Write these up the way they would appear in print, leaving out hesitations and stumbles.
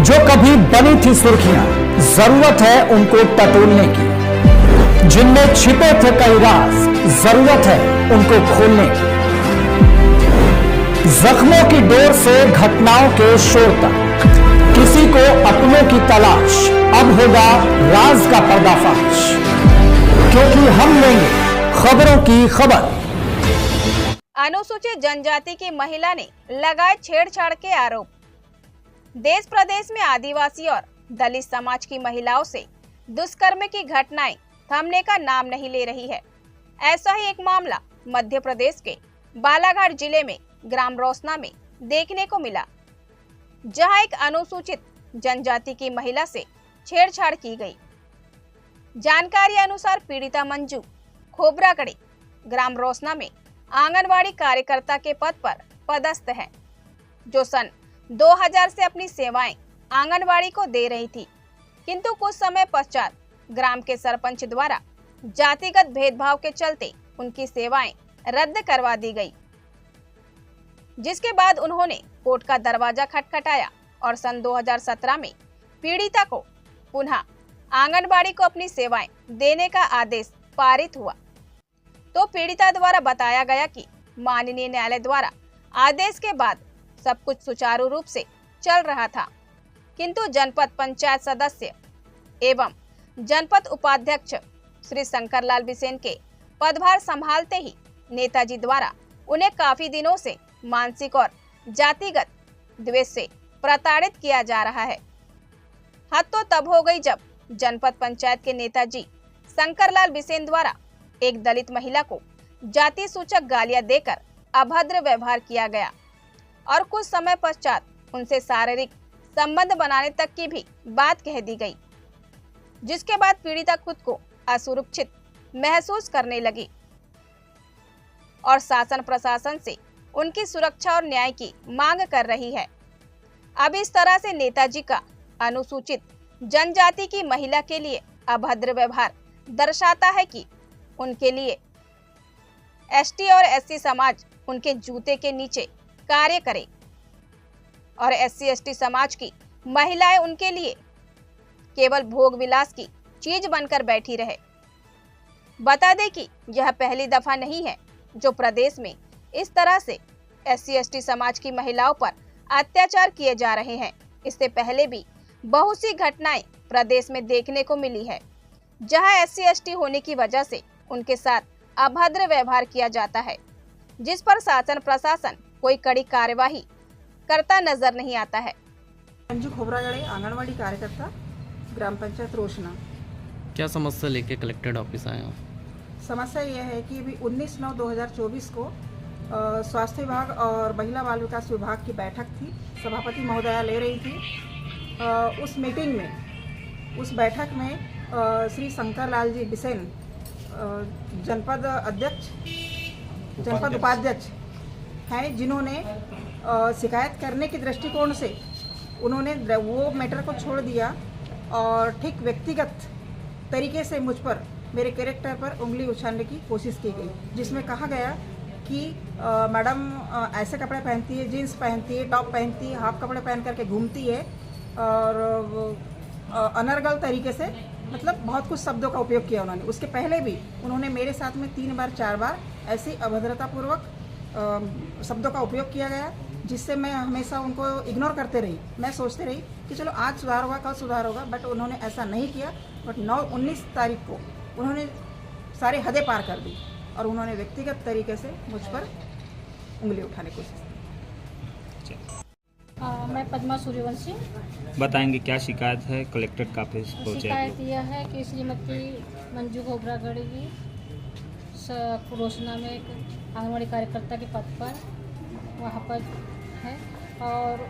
जो कभी बनी थी सुर्खियां, जरूरत है उनको टटोलने की। जिनमें छिपे थे कई राज, जरूरत है उनको खोलने की। जख्मों की डोर से घटनाओं के शोर तक, किसी को अपनों की तलाश, अब होगा राज का पर्दाफाश, क्योंकि हम लेंगे खबरों की खबर। अनुसूचित जनजाति की महिला ने लगाए छेड़छाड़ के आरोप। देश प्रदेश में आदिवासी और दलित समाज की महिलाओं से दुष्कर्म की घटनाएं थमने का नाम नहीं ले रही है। ऐसा ही एक मामला मध्य प्रदेश के बालाघाट जिले में ग्राम रोसना में देखने को मिला, जहां एक अनुसूचित जनजाति की महिला से छेड़छाड़ की गई। जानकारी अनुसार पीड़िता मंजू खोबरागढ़ी ग्राम रोसना में आंगनवाड़ी कार्यकर्ता के पद पर पदस्थ है, जो सन 2000 से अपनी सेवाएं आंगनवाड़ी को दे रही थी, किंतु कुछ समय पश्चात ग्राम के सरपंच द्वारा जातिगत भेदभाव के चलते उनकी सेवाएं रद्द करवा दी गई, जिसके बाद उन्होंने कोर्ट का दरवाजा खटखटाया और सन 2017 में पीड़िता को पुनः आंगनबाड़ी को अपनी सेवाएं देने का आदेश पारित हुआ। तो पीड़िता द्वारा बताया गया कि माननीय न्यायालय द्वारा आदेश के बाद सब कुछ सुचारू रूप से चल रहा था, किंतु जनपद पंचायत सदस्य एवं जनपद उपाध्यक्ष श्री शंकरलाल बिसेन के पदभार संभालते ही नेताजी द्वारा उन्हें काफी दिनों से मानसिक और जातिगत द्वेष से प्रताड़ित किया जा रहा है। हद तो तब हो गई जब जनपद पंचायत के नेताजी शंकरलाल बिसेन द्वारा एक दलित महिला को जाति सूचक गालियां देकर अभद्र व्यवहार किया गया और कुछ समय पश्चात उनसे शारीरिक संबंध बनाने तक की भी बात कह दी गई, जिसके बाद पीड़िता खुद को असुरक्षित महसूस करने लगी और शासन प्रशासन से उनकी सुरक्षा और न्याय की मांग कर रही है। अब इस तरह से नेताजी का अनुसूचित जनजाति की महिला के लिए अभद्र व्यवहार दर्शाता है कि उनके लिए एसटी और एससी समाज उनके जूते के नीचे कार्य करे और एससी एसटी समाज की महिलाएं उनके लिए केवल भोग विलास की चीज बनकर बैठी रहे। बता दें कि यह पहली दफा नहीं है जो प्रदेश में इस तरह से एससी एसटी समाज की महिलाओं पर अत्याचार किए जा रहे हैं। इससे पहले भी बहुत सी घटनाएं प्रदेश में देखने को मिली है, जहां एससी एसटी होने की वजह से उनके साथ अभद्र व्यवहार किया जाता है, जिस पर शासन प्रशासन कोई कड़ी कार्यवाही करता नजर नहीं आता है। मंजू खोबरागढ़ी आंगनवाड़ी कार्यकर्ता ग्राम पंचायत रोशना। क्या समस्या लेके कलेक्टेड ऑफिस आए हो? समस्या यह है कि अभी 19/9/2024 को स्वास्थ्य विभाग और महिला बाल विकास विभाग की बैठक थी, सभापति महोदया ले रही थी। उस मीटिंग में, उस बैठक में श्री शंकरलाल जी बिसेन जनपद अध्यक्ष, जनपद उपाध्यक्ष हैं, जिन्होंने शिकायत करने के दृष्टिकोण से उन्होंने वो मैटर को छोड़ दिया और ठीक व्यक्तिगत तरीके से मुझ पर, मेरे कैरेक्टर पर उंगली उछालने की कोशिश की गई, जिसमें कहा गया कि मैडम ऐसे कपड़े पहनती है, जीन्स पहनती है, टॉप पहनती है, हाफ कपड़े पहन करके घूमती है और अनर्गल तरीके से, मतलब बहुत कुछ शब्दों का उपयोग किया उन्होंने। उसके पहले भी उन्होंने मेरे साथ में 3 बार 4 बार ऐसी अभद्रतापूर्वक शब्दों का उपयोग किया गया, जिससे मैं हमेशा उनको इग्नोर करते रही। मैं सोचते रही कि चलो आज सुधार होगा, कल सुधार होगा, बट उन्होंने ऐसा नहीं किया। बट 19 तारीख को उन्होंने सारी हदें पार कर दी और उन्होंने व्यक्तिगत तरीके से मुझ पर उंगली उठाने की कोशिश की। मैं पद्मा सूर्यवंशी। बताएंगे क्या शिकायत है, कलेक्टर का ऑफिस पहुंचे? शिकायत यह है कि श्रीमती मंजू खोबरागढ़ी जी रोशना में एक आंगनवाड़ी कार्यकर्ता के पद पर वहाँ पर है और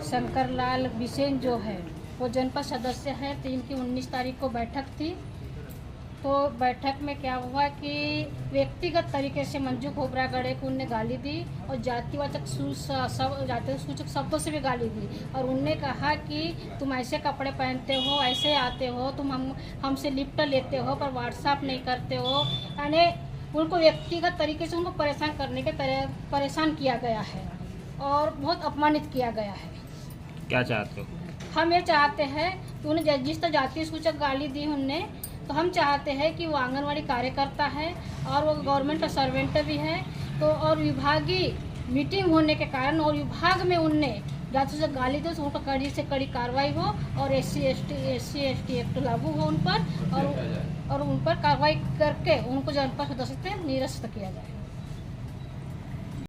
शंकरलाल बिसेन जो है वो जनपद सदस्य है। 3 की 19 तारीख को बैठक थी, तो बैठक में क्या हुआ कि व्यक्तिगत तरीके से मंजू खोबरागढ़े को उनने गाली दी और जातिवाचक सूचक शब्दों से भी गाली दी और उनने कहा कि तुम ऐसे कपड़े पहनते हो, ऐसे आते हो, तुम हमसे लिफ्ट लेते हो पर व्हाट्सएप नहीं करते हो। यानी उनको व्यक्तिगत तरीके से उनको परेशान करने के परेशान किया गया है और बहुत अपमानित किया गया है। क्या चाहते हो? हम ये चाहते हैं कि उन्हें जिस तरह जातीय सूचक गाली दी उनने, तो हम चाहते हैं कि वो आंगनवाड़ी कार्यकर्ता है और वो गवर्नमेंट का सर्वेंट भी है, तो और विभागीय मीटिंग होने के कारण और विभाग में उनने जाति से गाली दी, तो उन पर कड़ी से कड़ी कार्रवाई हो और SC ST एक्ट लागू हो उन पर और उन पर कार्रवाई करके उनको जनपद सदस्य से निरस्त किया जाए।